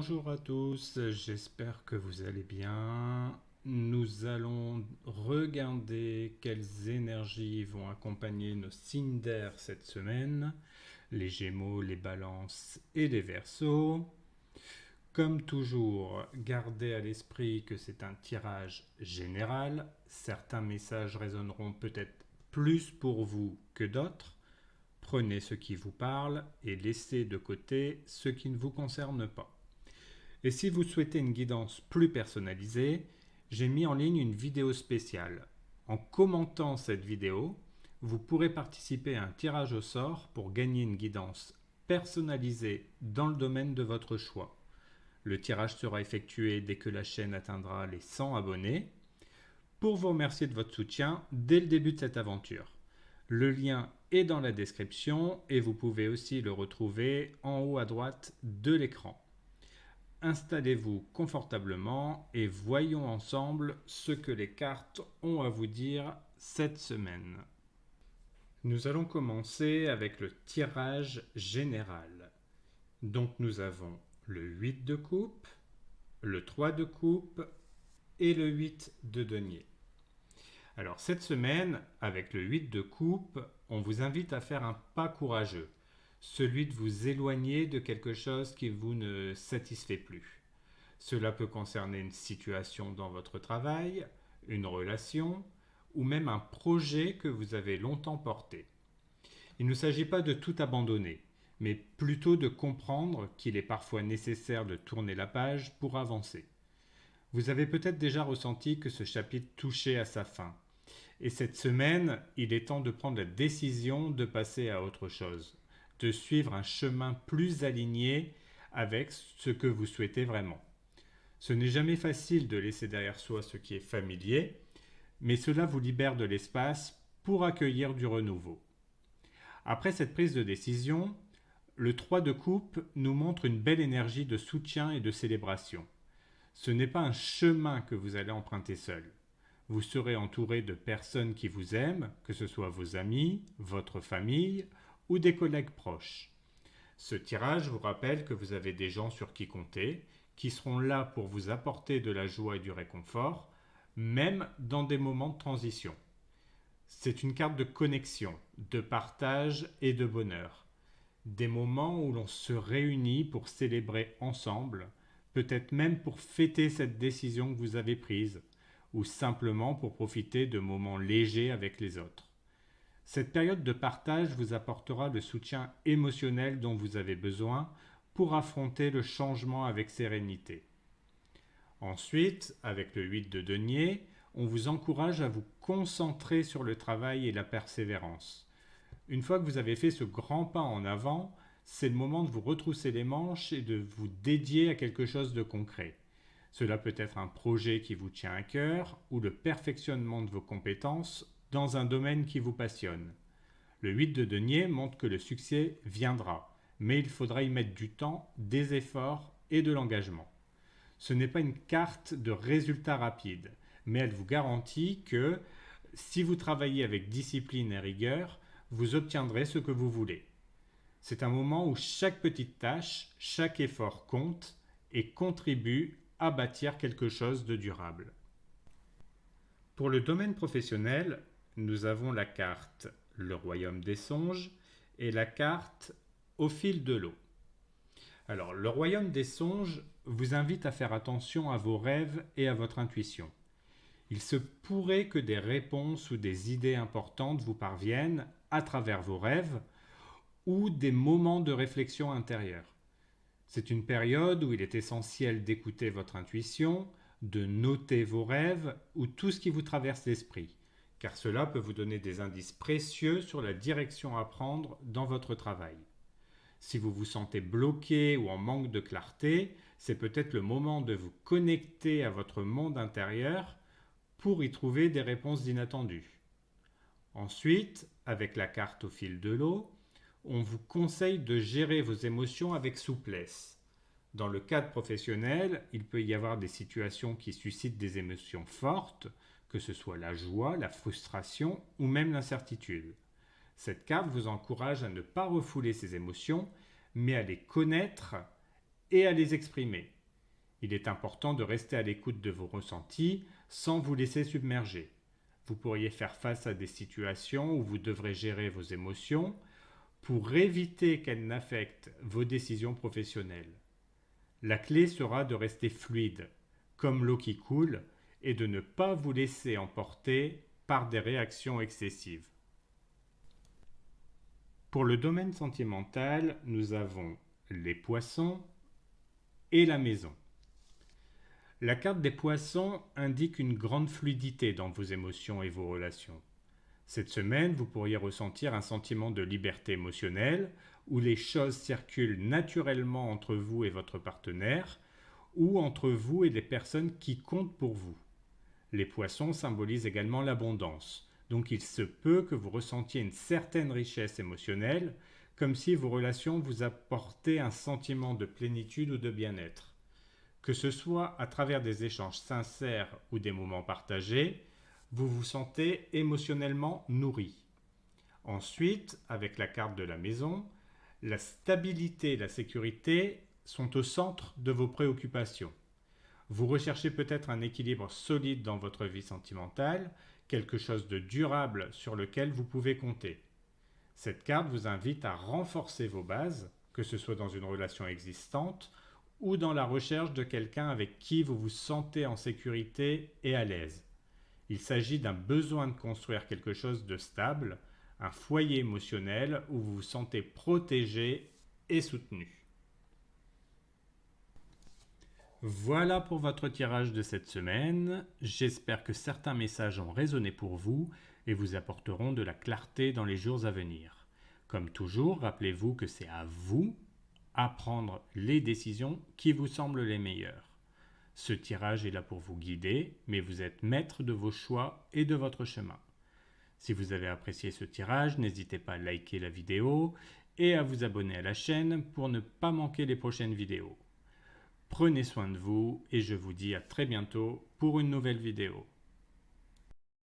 Bonjour à tous, j'espère que vous allez bien. Nous allons regarder quelles énergies vont accompagner nos signes d'air cette semaine, les Gémeaux, les Balances et les Verseaux. Comme toujours, gardez à l'esprit que c'est un tirage général. Certains messages résonneront peut-être plus pour vous que d'autres. Prenez ce qui vous parle et laissez de côté ce qui ne vous concerne pas. Et si vous souhaitez une guidance plus personnalisée, j'ai mis en ligne une vidéo spéciale. En commentant cette vidéo, vous pourrez participer à un tirage au sort pour gagner une guidance personnalisée dans le domaine de votre choix. Le tirage sera effectué dès que la chaîne atteindra les 100 abonnés. Pour vous remercier de votre soutien dès le début de cette aventure. Le lien est dans la description et vous pouvez aussi le retrouver en haut à droite de l'écran. Installez-vous confortablement et voyons ensemble ce que les cartes ont à vous dire cette semaine. Nous allons commencer avec le tirage général. Donc nous avons le 8 de coupe, le 3 de coupe et le 8 de denier. Alors cette semaine, avec le 8 de coupe, on vous invite à faire un pas courageux, celui de vous éloigner de quelque chose qui vous ne satisfait plus. Cela peut concerner une situation dans votre travail, une relation ou même un projet que vous avez longtemps porté. Il ne s'agit pas de tout abandonner, mais plutôt de comprendre qu'il est parfois nécessaire de tourner la page pour avancer. Vous avez peut-être déjà ressenti que ce chapitre touchait à sa fin. Et cette semaine, il est temps de prendre la décision de passer à autre chose, de suivre un chemin plus aligné avec ce que vous souhaitez vraiment. Ce n'est jamais facile de laisser derrière soi ce qui est familier, mais cela vous libère de l'espace pour accueillir du renouveau. Après cette prise de décision, le 3 de coupe nous montre une belle énergie de soutien et de célébration. Ce n'est pas un chemin que vous allez emprunter seul. Vous serez entouré de personnes qui vous aiment, que ce soit vos amis, votre famille ou des collègues proches. Ce tirage vous rappelle que vous avez des gens sur qui compter, qui seront là pour vous apporter de la joie et du réconfort, même dans des moments de transition. C'est une carte de connexion, de partage et de bonheur. Des moments où l'on se réunit pour célébrer ensemble, peut-être même pour fêter cette décision que vous avez prise, ou simplement pour profiter de moments légers avec les autres. Cette période de partage vous apportera le soutien émotionnel dont vous avez besoin pour affronter le changement avec sérénité. Ensuite, avec le 8 de denier, on vous encourage à vous concentrer sur le travail et la persévérance. Une fois que vous avez fait ce grand pas en avant, c'est le moment de vous retrousser les manches et de vous dédier à quelque chose de concret. Cela peut être un projet qui vous tient à cœur ou le perfectionnement de vos compétences dans un domaine qui vous passionne. Le 8 de denier montre que le succès viendra, mais il faudra y mettre du temps, des efforts et de l'engagement. Ce n'est pas une carte de résultats rapides, mais elle vous garantit que si vous travaillez avec discipline et rigueur, vous obtiendrez ce que vous voulez. C'est un moment où chaque petite tâche, chaque effort compte et contribue à bâtir quelque chose de durable. Pour le domaine professionnel, nous avons la carte Le Royaume des Songes et la carte Au fil de l'eau. Alors, le Royaume des Songes vous invite à faire attention à vos rêves et à votre intuition. Il se pourrait que des réponses ou des idées importantes vous parviennent à travers vos rêves ou des moments de réflexion intérieure. C'est une période où il est essentiel d'écouter votre intuition, de noter vos rêves ou tout ce qui vous traverse l'esprit, car cela peut vous donner des indices précieux sur la direction à prendre dans votre travail. Si vous vous sentez bloqué ou en manque de clarté, c'est peut-être le moment de vous connecter à votre monde intérieur pour y trouver des réponses inattendues. Ensuite, avec la carte Au fil de l'eau, on vous conseille de gérer vos émotions avec souplesse. Dans le cadre professionnel, il peut y avoir des situations qui suscitent des émotions fortes, que ce soit la joie, la frustration ou même l'incertitude. Cette carte vous encourage à ne pas refouler ces émotions, mais à les connaître et à les exprimer. Il est important de rester à l'écoute de vos ressentis sans vous laisser submerger. Vous pourriez faire face à des situations où vous devrez gérer vos émotions pour éviter qu'elles n'affectent vos décisions professionnelles. La clé sera de rester fluide, comme l'eau qui coule, et de ne pas vous laisser emporter par des réactions excessives. Pour le domaine sentimental, nous avons les poissons et la maison. La carte des poissons indique une grande fluidité dans vos émotions et vos relations. Cette semaine, vous pourriez ressentir un sentiment de liberté émotionnelle, où les choses circulent naturellement entre vous et votre partenaire, ou entre vous et les personnes qui comptent pour vous. Les poissons symbolisent également l'abondance, donc il se peut que vous ressentiez une certaine richesse émotionnelle, comme si vos relations vous apportaient un sentiment de plénitude ou de bien-être. Que ce soit à travers des échanges sincères ou des moments partagés, vous vous sentez émotionnellement nourri. Ensuite, avec la carte de la maison, la stabilité et la sécurité sont au centre de vos préoccupations. Vous recherchez peut-être un équilibre solide dans votre vie sentimentale, quelque chose de durable sur lequel vous pouvez compter. Cette carte vous invite à renforcer vos bases, que ce soit dans une relation existante ou dans la recherche de quelqu'un avec qui vous vous sentez en sécurité et à l'aise. Il s'agit d'un besoin de construire quelque chose de stable, un foyer émotionnel où vous vous sentez protégé et soutenu. Voilà pour votre tirage de cette semaine. J'espère que certains messages ont résonné pour vous et vous apporteront de la clarté dans les jours à venir. Comme toujours, rappelez-vous que c'est à vous à prendre les décisions qui vous semblent les meilleures. Ce tirage est là pour vous guider, mais vous êtes maître de vos choix et de votre chemin. Si vous avez apprécié ce tirage, n'hésitez pas à liker la vidéo et à vous abonner à la chaîne pour ne pas manquer les prochaines vidéos. Prenez soin de vous et je vous dis à très bientôt pour une nouvelle vidéo.